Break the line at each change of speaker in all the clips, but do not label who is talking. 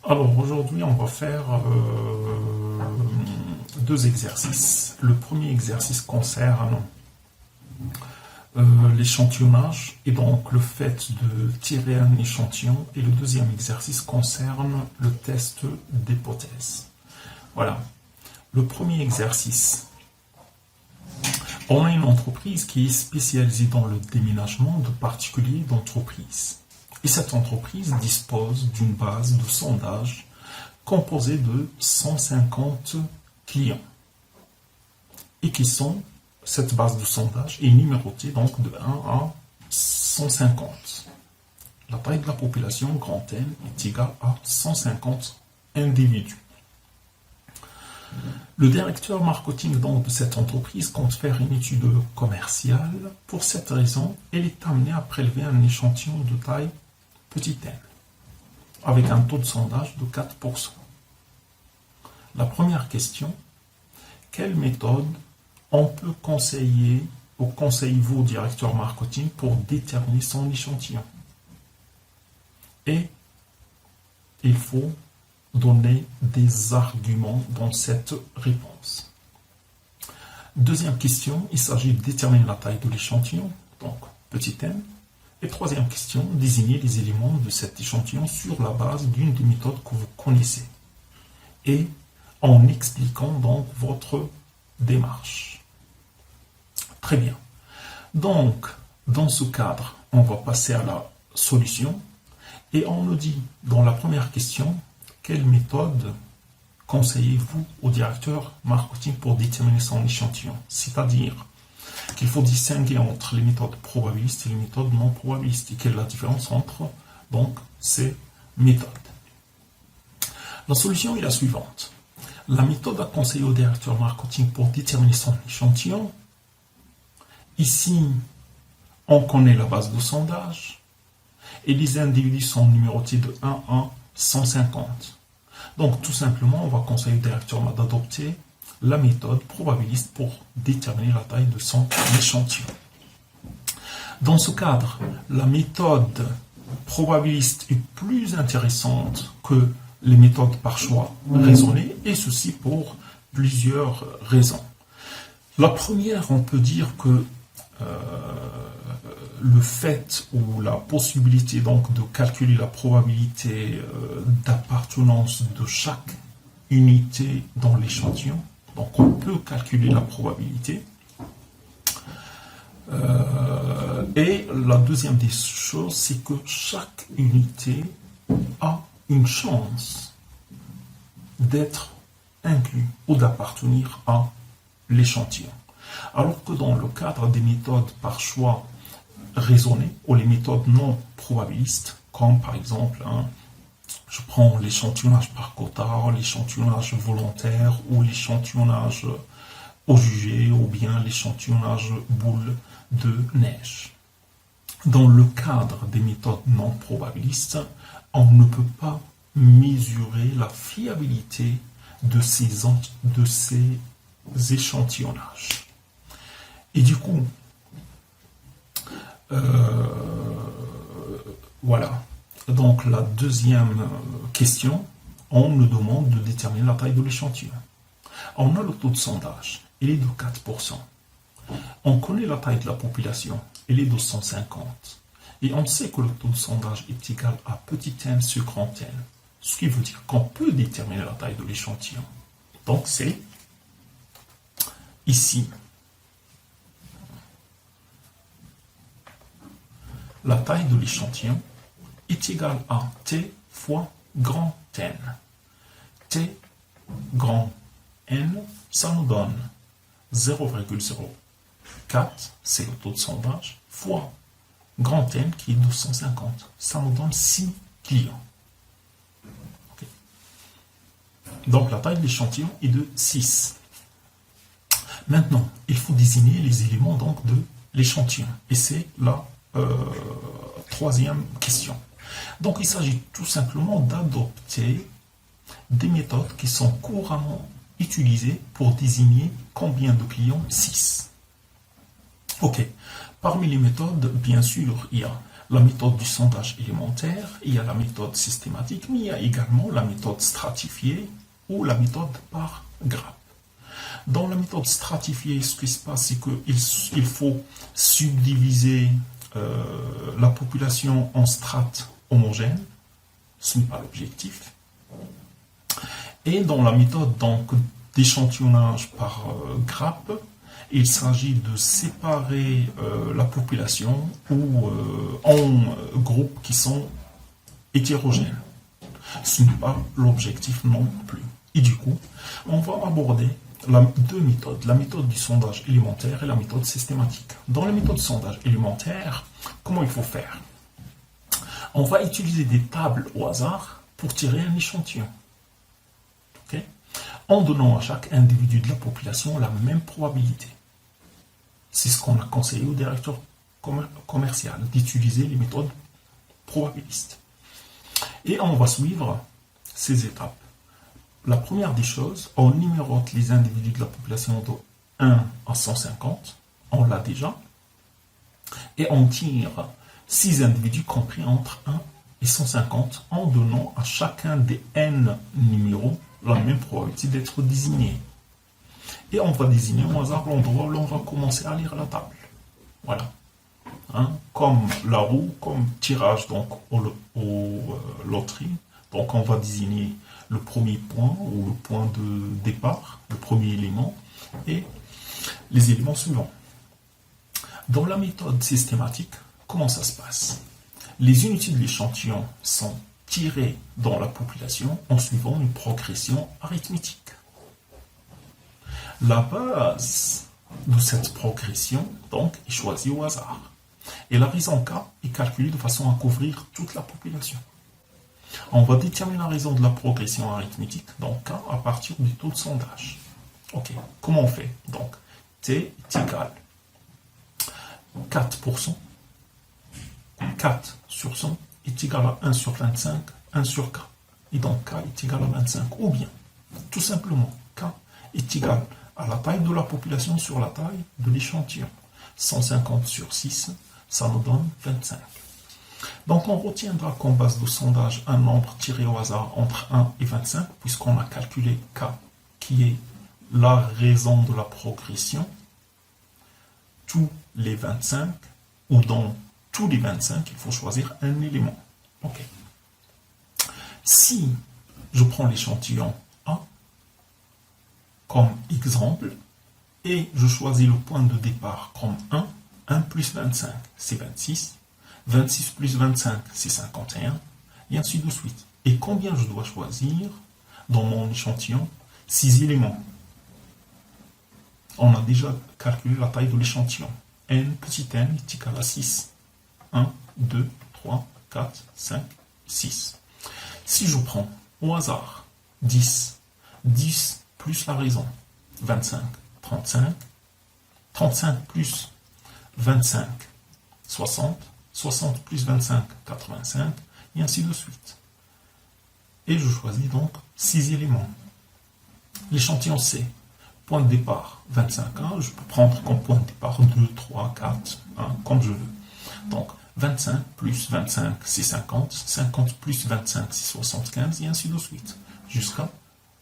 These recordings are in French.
Alors aujourd'hui, on va faire deux exercices. Le premier exercice concerne l'échantillonnage et donc le fait de tirer un échantillon. Et le deuxième exercice concerne le test d'hypothèse. Voilà. Le premier exercice. On a une entreprise qui est spécialisée dans le déménagement de particuliers d'entreprises. Et cette entreprise dispose d'une base de sondage composée de 150 clients. Et cette base de sondage est numérotée donc de 1 à 150. La taille de la population, grand N, est égale à 150 individus. Le directeur marketing donc, de cette entreprise compte faire une étude commerciale. Pour cette raison, elle est amenée à prélever un échantillon de taille petit n, avec un taux de sondage de 4%. La première question, quelle méthode on peut conseiller ou conseillez-vous au directeur marketing pour déterminer son échantillon? Et il faut donner des arguments dans cette réponse. Deuxième question, il s'agit de déterminer la taille de l'échantillon, donc petit n. Et troisième question, désigner les éléments de cet échantillon sur la base d'une des méthodes que vous connaissez. Et en expliquant donc votre démarche. Très bien. Donc, dans ce cadre, on va passer à la solution. Et on nous dit, dans la première question, quelle méthode conseillez-vous au directeur marketing pour déterminer son échantillon? C'est-à-dire qu'il faut distinguer entre les méthodes probabilistes et les méthodes non probabilistes. Et quelle est la différence entre donc, ces méthodes? La solution est la suivante. La méthode à conseiller au directeur marketing pour déterminer son échantillon. Ici, on connaît la base de sondage et les individus sont numérotés de 1 à 150. Donc, tout simplement, on va conseiller au directeur d'adopter la méthode probabiliste pour déterminer la taille de son échantillon. Dans ce cadre, la méthode probabiliste est plus intéressante que les méthodes par choix raisonnées, et ceci pour plusieurs raisons. La première, on peut dire que le fait ou la possibilité donc de calculer la probabilité d'appartenance de chaque unité dans l'échantillon, donc on peut calculer la probabilité. Et la deuxième des choses, c'est que chaque unité a une chance d'être inclus ou d'appartenir à l'échantillon. Alors que dans le cadre des méthodes par choix raisonnées ou les méthodes non probabilistes, comme par exemple, je prends l'échantillonnage par quota, l'échantillonnage volontaire ou l'échantillonnage au jugé ou bien l'échantillonnage boule de neige. Dans le cadre des méthodes non probabilistes, on ne peut pas mesurer la fiabilité de ces échantillonnages. Et du coup, voilà. Donc la deuxième question, on nous demande de déterminer la taille de l'échantillon. On a le taux de sondage, il est de 4%. On connaît la taille de la population, il est de 150. Et on sait que le taux de sondage est égal à petit n sur grand n. Ce qui veut dire qu'on peut déterminer la taille de l'échantillon. Donc c'est ici. La taille de l'échantillon est égale à t fois grand n. T grand n, ça nous donne 0,04, c'est le taux de sondage, fois grand n qui est de 250. Ça nous donne 6 clients. Okay. Donc la taille de l'échantillon est de 6. Maintenant, il faut désigner les éléments donc, de l'échantillon. Et c'est la troisième question. Donc il s'agit tout simplement d'adopter des méthodes qui sont couramment utilisées pour désigner combien de clients? 6. Ok. Parmi les méthodes, bien sûr, il y a la méthode du sondage élémentaire, il y a la méthode systématique, mais il y a également la méthode stratifiée ou la méthode par grappe. Dans la méthode stratifiée, ce qui se passe, c'est qu'il faut subdiviser la population en strates homogènes. Ce n'est pas l'objectif. Et dans la méthode d'échantillonnage par grappe, il s'agit de séparer la population en groupes qui sont hétérogènes. Ce n'est pas l'objectif non plus. Et du coup, on va aborder deux méthodes, la méthode du sondage élémentaire et la méthode systématique. Dans la méthode du sondage élémentaire, comment il faut faire? On va utiliser des tables au hasard pour tirer un échantillon. Okay? En donnant à chaque individu de la population la même probabilité. C'est ce qu'on a conseillé au directeur commercial, d'utiliser les méthodes probabilistes. Et on va suivre ces étapes. La première des choses, on numérote les individus de la population de 1 à 150, on l'a déjà, et on tire 6 individus compris entre 1 et 150 en donnant à chacun des n numéros la même probabilité d'être désigné. Et on va désigner au hasard l'endroit où on va commencer à lire la table. Voilà. Comme la roue, comme tirage donc au loterie. Donc on va désigner le premier point ou le point de départ, le premier élément, et les éléments suivants. Dans la méthode systématique, comment ça se passe? Les unités de l'échantillon sont tirées dans la population en suivant une progression arithmétique. La base de cette progression, donc, est choisie au hasard. Et la raison K est calculée de façon à couvrir toute la population. On va déterminer la raison de la progression arithmétique, donc K, à partir du taux de sondage. Ok, comment on fait? Donc, T est égal 4%, 4 sur 100 est égal à 1 sur 25, 1 sur K. Et donc K est égal à 25. Ou bien, tout simplement, K est égal à la taille de la population sur la taille de l'échantillon. 150 sur 6, ça nous donne 25. Donc on retiendra comme base de sondage un nombre tiré au hasard entre 1 et 25, puisqu'on a calculé K, qui est la raison de la progression. Tous les 25, ou dans tous les 25, il faut choisir un élément. Ok. Si je prends l'échantillon A comme exemple, et je choisis le point de départ comme 1 plus 25, c'est 26, 26 plus 25, c'est 51, et ainsi de suite. Et combien je dois choisir dans mon échantillon? 6 éléments. On a déjà calculé la taille de l'échantillon. N petit n est égal à 6. 1, 2, 3, 4, 5, 6. Si je prends au hasard 10, 10 plus la raison, 25, 35, 35 plus 25, 60, 60 plus 25, 85, et ainsi de suite. Et je choisis donc 6 éléments. L'échantillon C, point de départ 25, je peux prendre comme point de départ 2, 3, 4, comme je veux. Donc 25 plus 25, c'est 50, 50 plus 25, c'est 75, et ainsi de suite, jusqu'à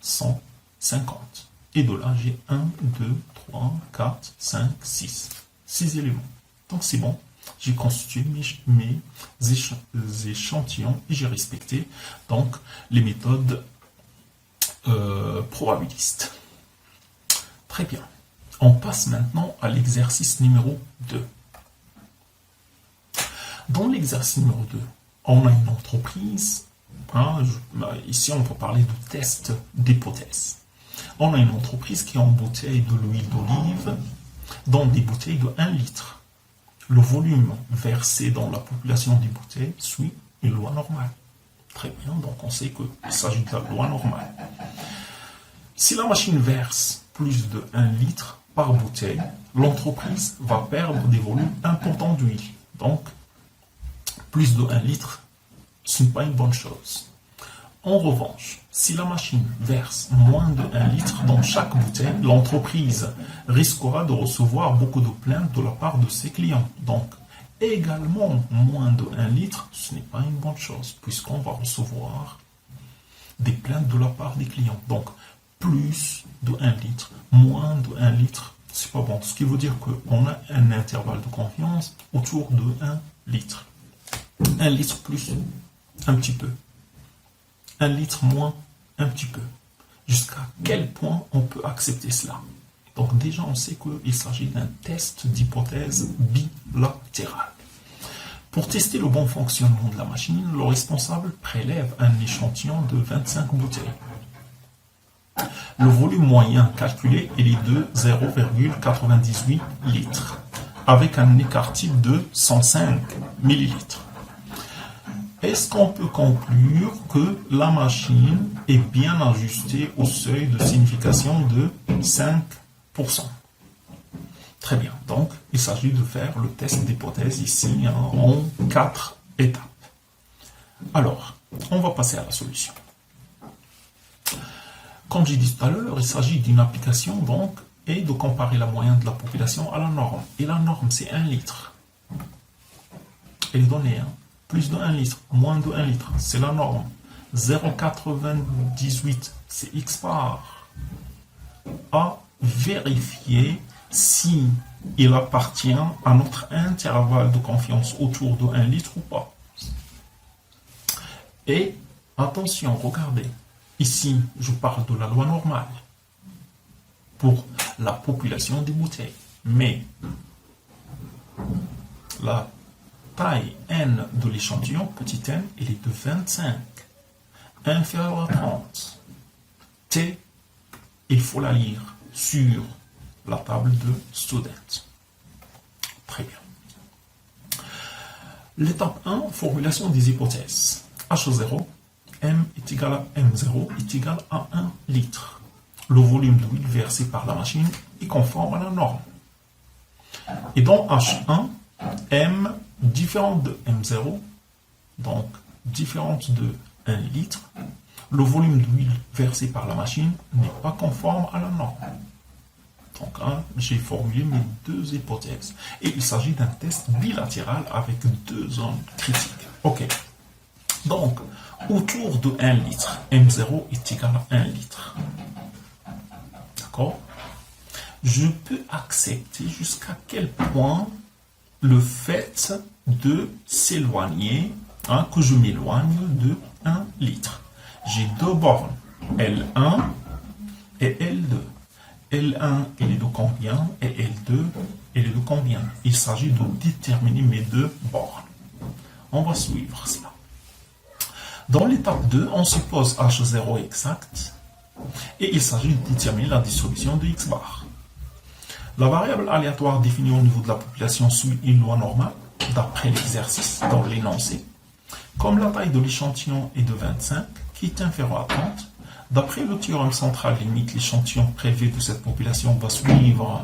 150. Et de là, j'ai 1, 2, 3, 4, 5, 6. 6 éléments. Donc c'est bon, j'ai constitué mes échantillons et j'ai respecté donc les méthodes probabilistes. Très bien. On passe maintenant à l'exercice numéro 2. Dans l'exercice numéro 2, on a une entreprise. Ici, on va parler de test d'hypothèse. On a une entreprise qui embouteille de l'huile d'olive dans des bouteilles de 1 litre. Le volume versé dans la population des bouteilles suit une loi normale. Très bien, donc on sait qu'il s'agit de la loi normale. Si la machine verse plus de 1 litre par bouteille, l'entreprise va perdre des volumes importants d'huile. Donc, plus de 1 litre, ce n'est pas une bonne chose. En revanche, si la machine verse moins de 1 litre dans chaque bouteille, l'entreprise risquera de recevoir beaucoup de plaintes de la part de ses clients. Donc, également moins de 1 litre, ce n'est pas une bonne chose, puisqu'on va recevoir des plaintes de la part des clients. Donc, plus de 1 litre, moins de 1 litre, c'est pas bon. Ce qui veut dire qu'on a un intervalle de confiance autour de 1 litre. 1 litre plus, un petit peu. 1 litre moins, un petit peu. Jusqu'à quel point on peut accepter cela? Donc déjà, on sait qu'il s'agit d'un test d'hypothèse bilatérale. Pour tester le bon fonctionnement de la machine, le responsable prélève un échantillon de 25 bouteilles. Le volume moyen calculé est de 0,98 litres, avec un écart type de 105 millilitres. Est-ce qu'on peut conclure que la machine est bien ajustée au seuil de signification de 5%? Très bien, donc il s'agit de faire le test d'hypothèse ici en 4 étapes. Alors, on va passer à la solution. Comme j'ai dit tout à l'heure, il s'agit d'une application donc et de comparer la moyenne de la population à la norme. Et la norme, c'est 1 litre. Et les données, plus de 1 litre, moins de 1 litre, c'est la norme. 0,98, c'est X bar. À vérifier si il appartient à notre intervalle de confiance autour de 1 litre ou pas. Et attention, regardez. Ici, je parle de la loi normale pour la population des bouteilles. Mais la taille N de l'échantillon, petit n, il est de 25, inférieur à 30. T, il faut la lire sur la table de student. Très bien. L'étape 1, formulation des hypothèses. H0, M est égal à M0 est égal à 1 litre. Le volume d'huile versé par la machine est conforme à la norme. Et dans H1, M différente de M0, donc différente de 1 litre, le volume d'huile versé par la machine n'est pas conforme à la norme. Donc, j'ai formulé mes deux hypothèses. Et il s'agit d'un test bilatéral avec deux zones critiques. OK. Donc, autour de 1 litre, M0 est égal à 1 litre. D'accord? Je peux accepter jusqu'à quel point le fait de s'éloigner, que je m'éloigne de 1 litre. J'ai deux bornes, L1 et L2. L1, il est de combien et L2, il est de combien? Il s'agit de déterminer mes deux bornes. On va suivre cela. Dans l'étape 2, on suppose H0 exact et il s'agit de déterminer la distribution de X bar. La variable aléatoire définie au niveau de la population suit une loi normale d'après l'exercice dans l'énoncé. Comme la taille de l'échantillon est de 25, qui est inférieure à 30, d'après le théorème central limite, l'échantillon prélevé de cette population va suivre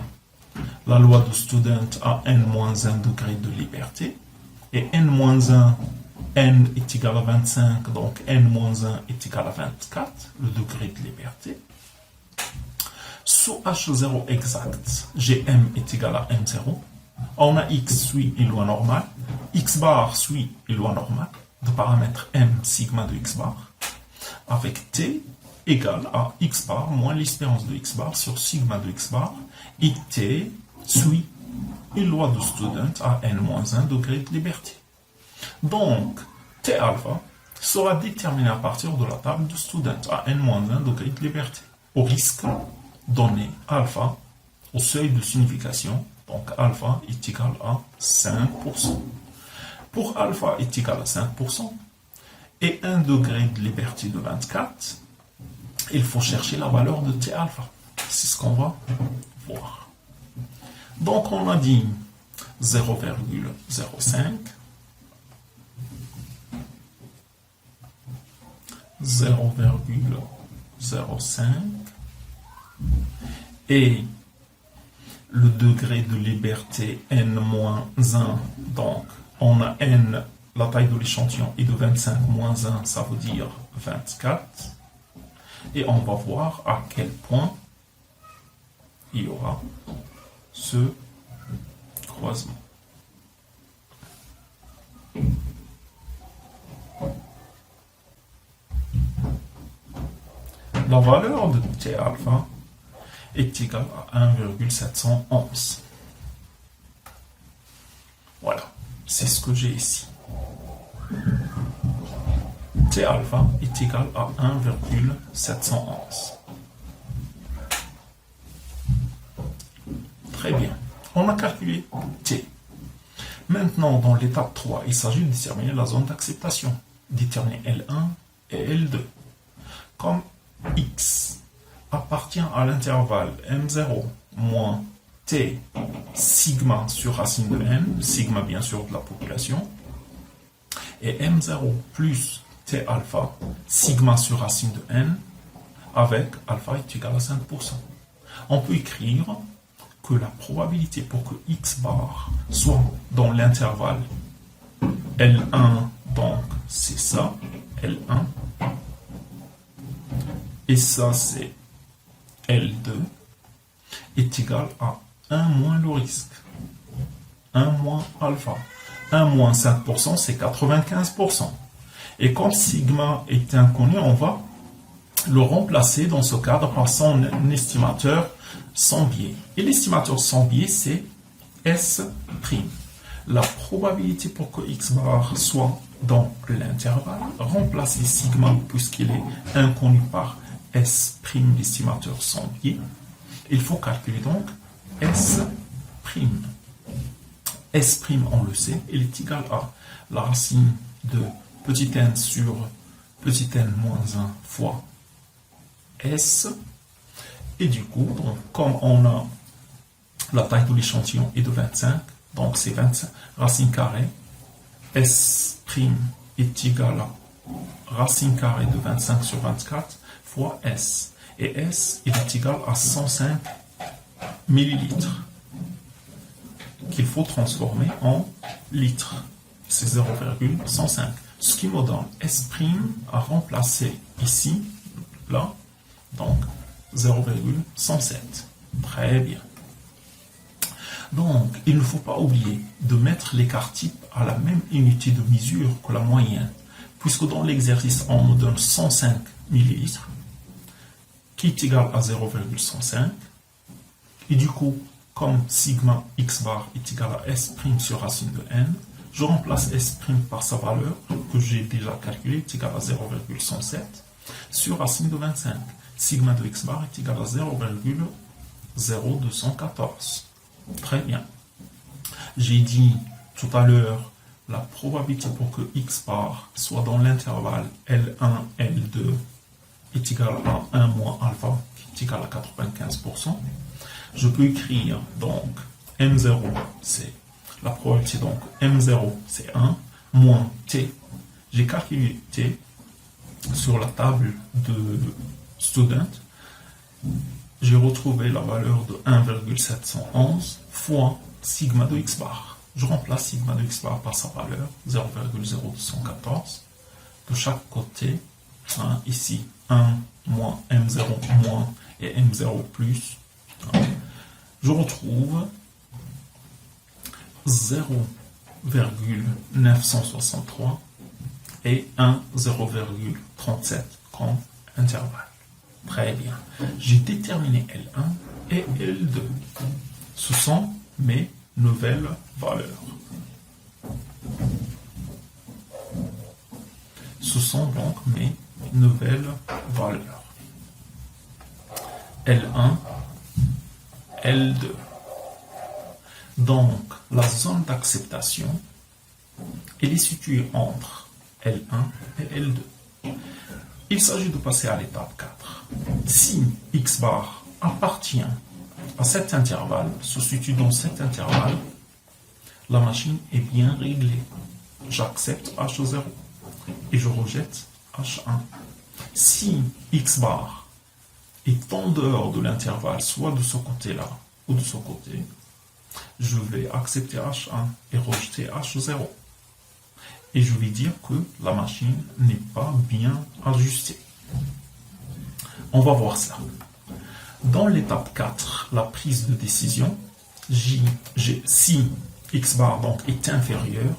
la loi de Student à n-1 degré de liberté. Et n-1, n est égal à 25, donc n-1 est égal à 24, le degré de liberté. Sous H0 exact, Gm est égal à M0. On a X suit une loi normale, X bar suit une loi normale, de paramètre M sigma de X bar, avec T égale à X bar moins l'espérance de X bar sur sigma de X bar, et T suit une loi de Student à n-1 degré de liberté. Donc, T alpha sera déterminé à partir de la table de Student à n-1 degré de liberté, au risque donné alpha au seuil de signification, donc alpha est égal à 5%. Pour alpha est égal à 5% et 1 degré de liberté de 24, il faut chercher la valeur de T alpha. C'est ce qu'on va voir. Donc on a dit 0,05, 0,05 et le degré de liberté n-1, donc on a n, la taille de l'échantillon est de 25 moins 1, ça veut dire 24, et on va voir à quel point il y aura ce croisement. la valeur de T alpha est égale à 1,711. Voilà, c'est ce que j'ai ici. T alpha est égal à 1,711. Très bien. On a calculé T. Maintenant, dans l'étape 3, il s'agit de déterminer la zone d'acceptation. Déterminer L1 et L2. Comme X appartient à l'intervalle M0 moins T sigma sur racine de N, sigma bien sûr de la population, et M0 plus T alpha, sigma sur racine de N, avec alpha est égal à 5%. On peut écrire que la probabilité pour que X bar soit dans l'intervalle L1, donc c'est ça, L1, et ça c'est L2, est égal à 1 moins le risque, 1 moins alpha. 1 moins 5%, c'est 95%. Et comme sigma est inconnu, on va le remplacer dans ce cadre par son estimateur sans biais. Et l'estimateur sans biais, c'est S'. La probabilité pour que X bar soit dans l'intervalle, remplacer sigma puisqu'il est inconnu par S', l'estimateur sans biais. Il faut calculer donc S'. S', on le sait, il est égal à la racine de petit n sur petit n moins 1 fois S. Et du coup, donc, comme on a la taille de l'échantillon est de 25, donc c'est 25 racine carrée, S' est égal à racine carrée de 25 sur 24 fois S. Et S, il est égal à 105 millilitres qu'il faut transformer en litres. C'est 0,105. Ce qui me donne S' à remplacer ici, là, donc 0,107. Très bien. Donc, il ne faut pas oublier de mettre l'écart type à la même unité de mesure que la moyenne, puisque dans l'exercice, on nous donne 105 millilitres, qui est égal à 0,105. Et du coup, comme sigma x bar est égal à S' sur racine de n, je remplace S' par sa valeur, que j'ai déjà calculée, est égal à 0,107, sur racine de 25. Sigma de x bar est égal à 0,0214. Très bien. J'ai dit tout à l'heure, la probabilité pour que x bar soit dans l'intervalle L1, L2 est égal à 1 moins alpha, qui est égal à 95%. Je peux écrire donc M0, c'est la probabilité, donc M0 c'est 1, moins T. J'ai calculé T sur la table de student. J'ai retrouvé la valeur de 1,711 fois sigma de x bar. Je remplace sigma de x bar par sa valeur, 0,0214. De chaque côté, hein, ici, 1 moins M0 moins et M0 plus. Hein, je retrouve 0,963 et 0,37 comme intervalle. Très bien. J'ai déterminé L1 et L2. Ce sont mes nouvelles valeurs. Ce sont donc mes nouvelles valeurs. L1, L2. Donc, la zone d'acceptation, elle est située entre L1 et L2. Il s'agit de passer à l'étape 4. Si x bar appartient à cet intervalle, se situe dans cet intervalle, la machine est bien réglée. J'accepte H0 et je rejette H1. Si x bar est en dehors de l'intervalle, soit de ce côté-là ou de ce côté, je vais accepter H1 et rejeter H0. Et je vais dire que la machine n'est pas bien ajustée. On va voir ça. Dans l'étape 4, la prise de décision, si x bar donc est inférieur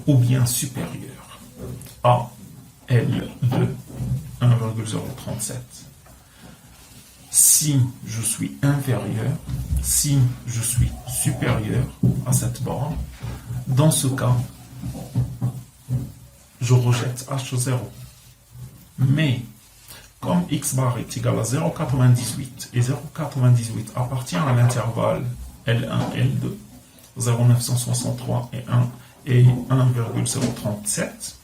ou bien supérieur à L2, 1,037. Si je suis inférieur, si je suis supérieur à cette borne, dans ce cas, je rejette H0. Mais, comme x bar est égal à 0,98 et 0,98 appartient à l'intervalle L1, L2, 0,963 et 1,037,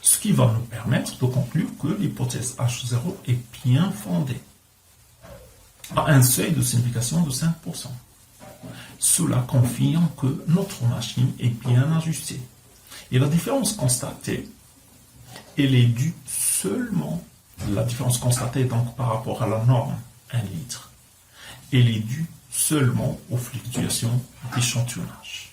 ce qui va nous permettre de conclure que l'hypothèse H0 est bien fondée à un seuil de signification de 5%. Cela confirme que notre machine est bien ajustée. Et la différence constatée, elle est due seulement, la différence constatée donc par rapport à la norme 1 litre, elle est due seulement aux fluctuations d'échantillonnage.